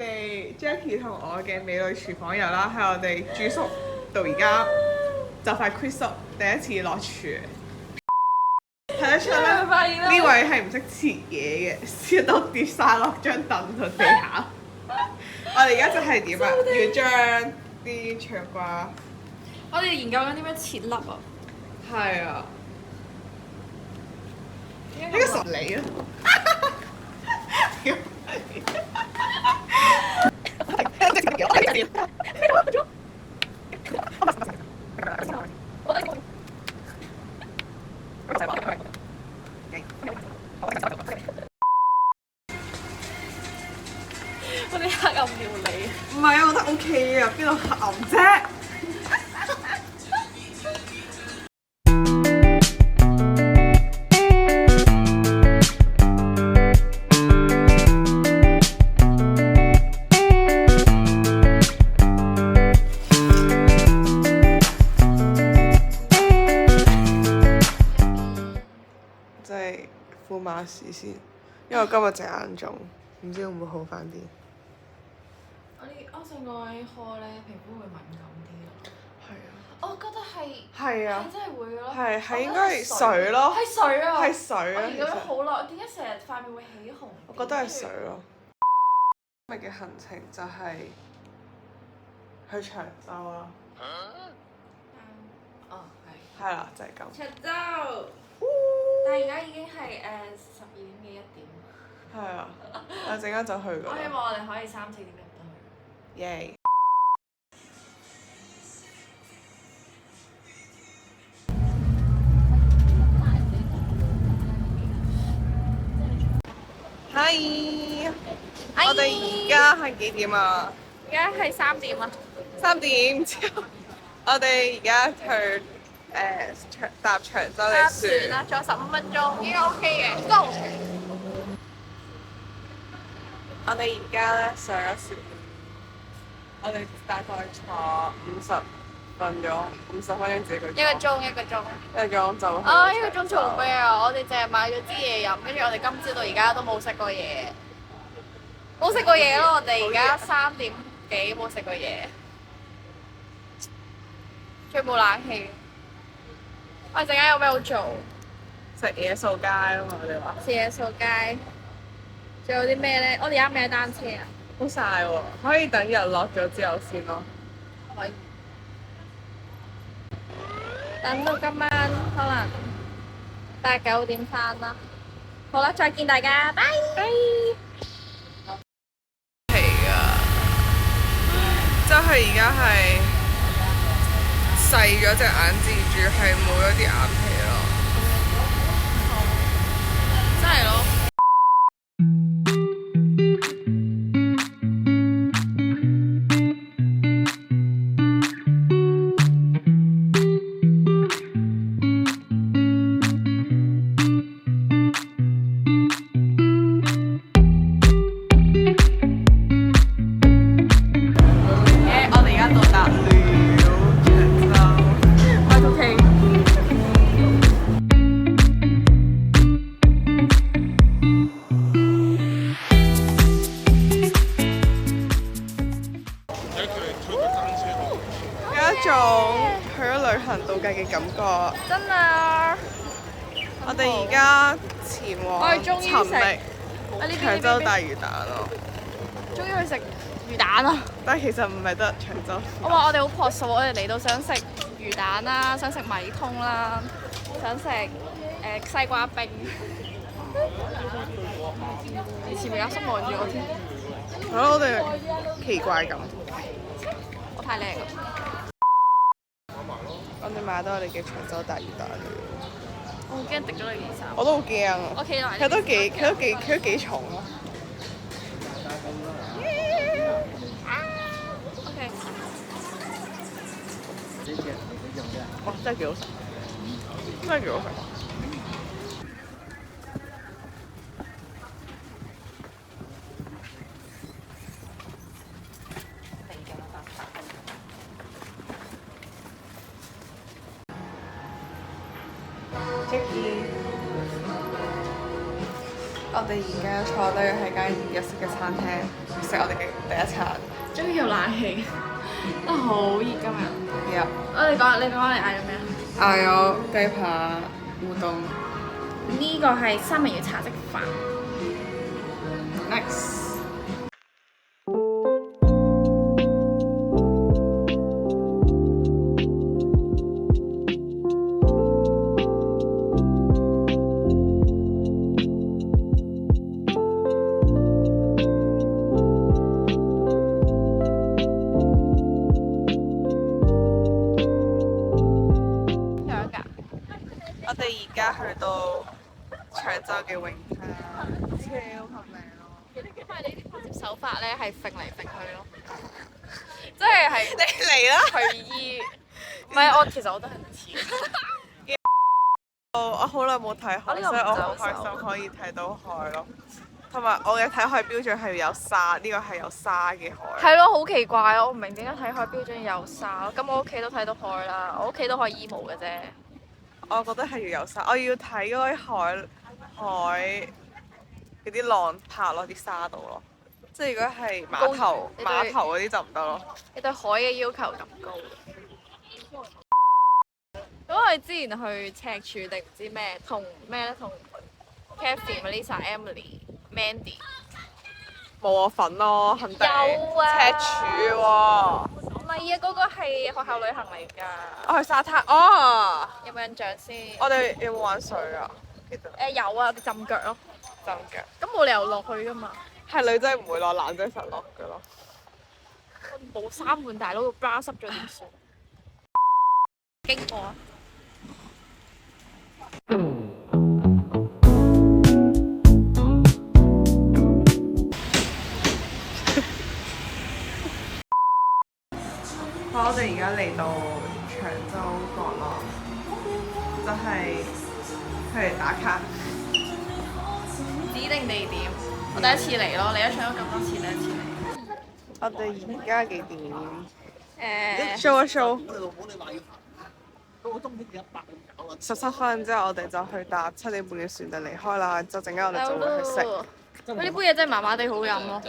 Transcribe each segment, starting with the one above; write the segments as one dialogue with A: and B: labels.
A: 哋 Jackie 同我嘅美女廚房友啦，係我哋住宿到而家就快 quit 宿，第一次落廚。睇得出咧，呢位係唔識切嘢嘅，切到跌晒落張凳同地下。我哋而家就係點啊？要將啲長瓜，
B: 我哋研究緊點樣切粒啊！
A: 係啊，呢個實你啊！
B: 我啲黑暗料理，
A: 唔係啊，我覺得 OK 啊，邊度黑暗啫？即係敷馬士先，因為我今日隻眼腫，唔知會唔會好翻啲。
B: 我上個位殼咧，皮膚會敏感啲咯。
A: 係啊。
B: 我覺得係
A: 係啊。
B: 係真係會咯。
A: 係應該係水咯。
B: 係水啊！
A: 係水啊！
B: 我研究咗好耐，點解成日塊面會起紅？
A: 我覺得係水咯。今日嘅行程就係去長洲啦。
B: 哦，係。
A: 係啦，就係咁。
B: 長洲。但係而家已經係12點幾1點。
A: 係啊，我陣間就去㗎啦。
B: 我希望我哋可以3、4點入到去。
A: 耶！Hi，我哋而家係幾點啊？
B: 而家係3點啊。
A: 3點之後，我哋而家去搭長洲嘅船
B: 啦，仲有15分鐘，應該 OK 嘅。Go！
A: 我哋而家咧上咗船，我哋大概坐50分鐘，50分鐘自己去。
B: 一個鐘。
A: 一個鐘就去。
B: 啊！一個鐘做咩啊？我哋淨係買咗支嘢飲，跟住我哋今朝到而家都冇食過嘢，冇食過嘢咯。我哋而家3點幾冇食過嘢，仲冇冷氣。我哋陣間有咩好做？
A: 食嘢掃街啊嘛！我哋話。
B: 食嘢掃街。仲有啲咩咧？我哋而家咩單車啊？
A: 好曬喎！可以等日落咗之後先咯。
B: 可以。等到今晚可能8、9點返啦。好啦，再見大家，拜拜。
A: 係啊，即係而家係細咗隻眼之餘，係冇咗啲眼皮咯。
B: 真係咯。
A: 度假嘅感覺。
B: 真啊！
A: 我哋而家前往尋覓長洲大魚蛋咯。
B: 終於去食魚蛋啦！
A: 但係其實唔係得長洲。
B: 我話我哋好樸素，我哋嚟到想食魚蛋啦，想食米通啦，想食西瓜冰。你前面阿叔望住我添。
A: 係咯，我哋奇怪咁。
B: 我太靚啦！
A: 我哋買到我哋嘅長洲大魚蛋啦。
B: 我好驚滴咗你件衫。
A: 我都好驚。
B: 我企埋。
A: 佢都幾重咯。
B: OK。
A: 哇！真係幾好食，真係幾好食。Jackie，我我哋而家坐低喺間日式嘅餐廳食我哋嘅第一餐。
B: 終於有冷氣，都好熱今日。
A: 有。
B: 你講你嗌咗咩啊？
A: 嗌咗雞扒烏冬。
B: 呢個係三文魚茶漬飯。
A: Nice。我哋而家去到長洲嘅泳灘，超級靚咯！
B: 因為你啲拍攝手法咧係揈嚟揈去咯，即係
A: 你嚟啦！
B: 隨意。唔係其實我都係唔似。
A: 我好耐冇睇海，所以我好開心可以睇到海咯。同埋我嘅睇海標準係要有沙，呢個係有沙嘅海。
B: 係咯，好奇怪咯！我唔明點解睇海標準要有沙咯。咁我屋企都睇到海啦，我屋企都可以衣毛嘅啫。
A: 我覺得係要有沙，我要睇嗰啲海嗰啲浪拍落啲沙度咯。即係如果係碼頭嗰啲就唔得咯。
B: 你對海嘅要求咁高？咁我哋之前去赤柱定唔知咩，同咩咧？同 Kathy、Melissa、Emily、Mandy
A: 冇我份咯，肯定。
B: 有啊
A: 赤柱喎。
B: 唔係啊，嗰個係學校旅行嚟㗎。
A: 我去沙灘哦。
B: 有冇印象先？
A: 我哋有冇玩水啊？記得。
B: 有啊，浸腳咯。
A: 浸腳。
B: 咁冇理由落去㗎嘛。
A: 係女仔唔會落，男仔實落㗎咯。
B: 冇衫換大佬，個 bra 濕咗點算？經過啊！
A: 我哋而家嚟到長洲角落，就係去打卡。
B: 指定地點，我第一次嚟咯，你都唱咗咁多次，第一次嚟。
A: 我哋而家幾點
B: 誒，
A: ？show 一 show。17分之後，我哋就去搭7點半嘅船就離開啦。就陣間我哋就會去食。
B: 佢呢杯嘢真係麻麻地好飲咯。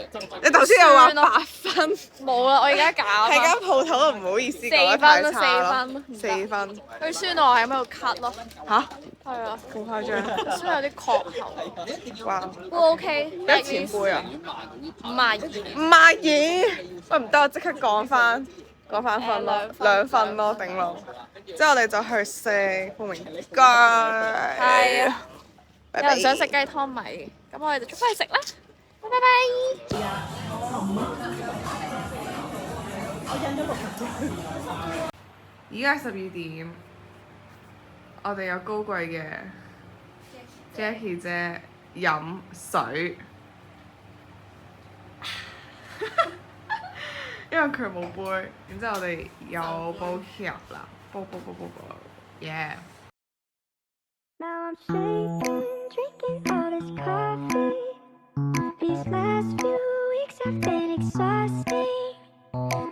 A: 你頭先又話8分。
B: 冇啦，我而家減啊。
A: 係間鋪頭都唔好意思講得太差咯。4分。
B: 佢酸到我係喺度咳咯。
A: 嚇？
B: 係啊。
A: 咁誇張。
B: 酸有啲確喉。
A: 哇！
B: 都 OK。
A: 幾多錢杯啊
B: 52。
A: 52。喂，唔得，我即刻講翻分咯，2分咯，頂籠。之後我哋就去食鳳鳴雞。
B: 係啊。有人想食雞湯米，咁我哋就出翻去食啦。拜拜。
A: 而家12點，我哋有高貴嘅 Jackie 姐飲水，因為佢冇杯，然之後我哋有煲劇啦，煲，yeah。
C: Now I'm shaking, drinking all this coffee. These last few weeks have been exhausting.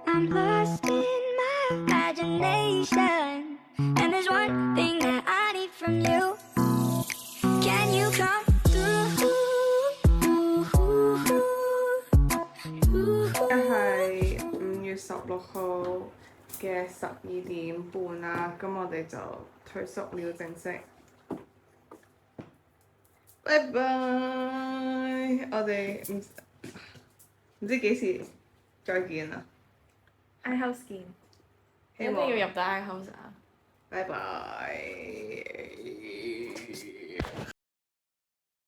C: I'm lost in my imagination. And there's one thing that I need from you. Can you come through?
A: 而家係5月16號嘅12點半啦，咁我哋就退宿了正式。拜拜！我哋唔知幾時再見啦。
B: I house 見。一定要入到 I house 啊！
A: 拜拜。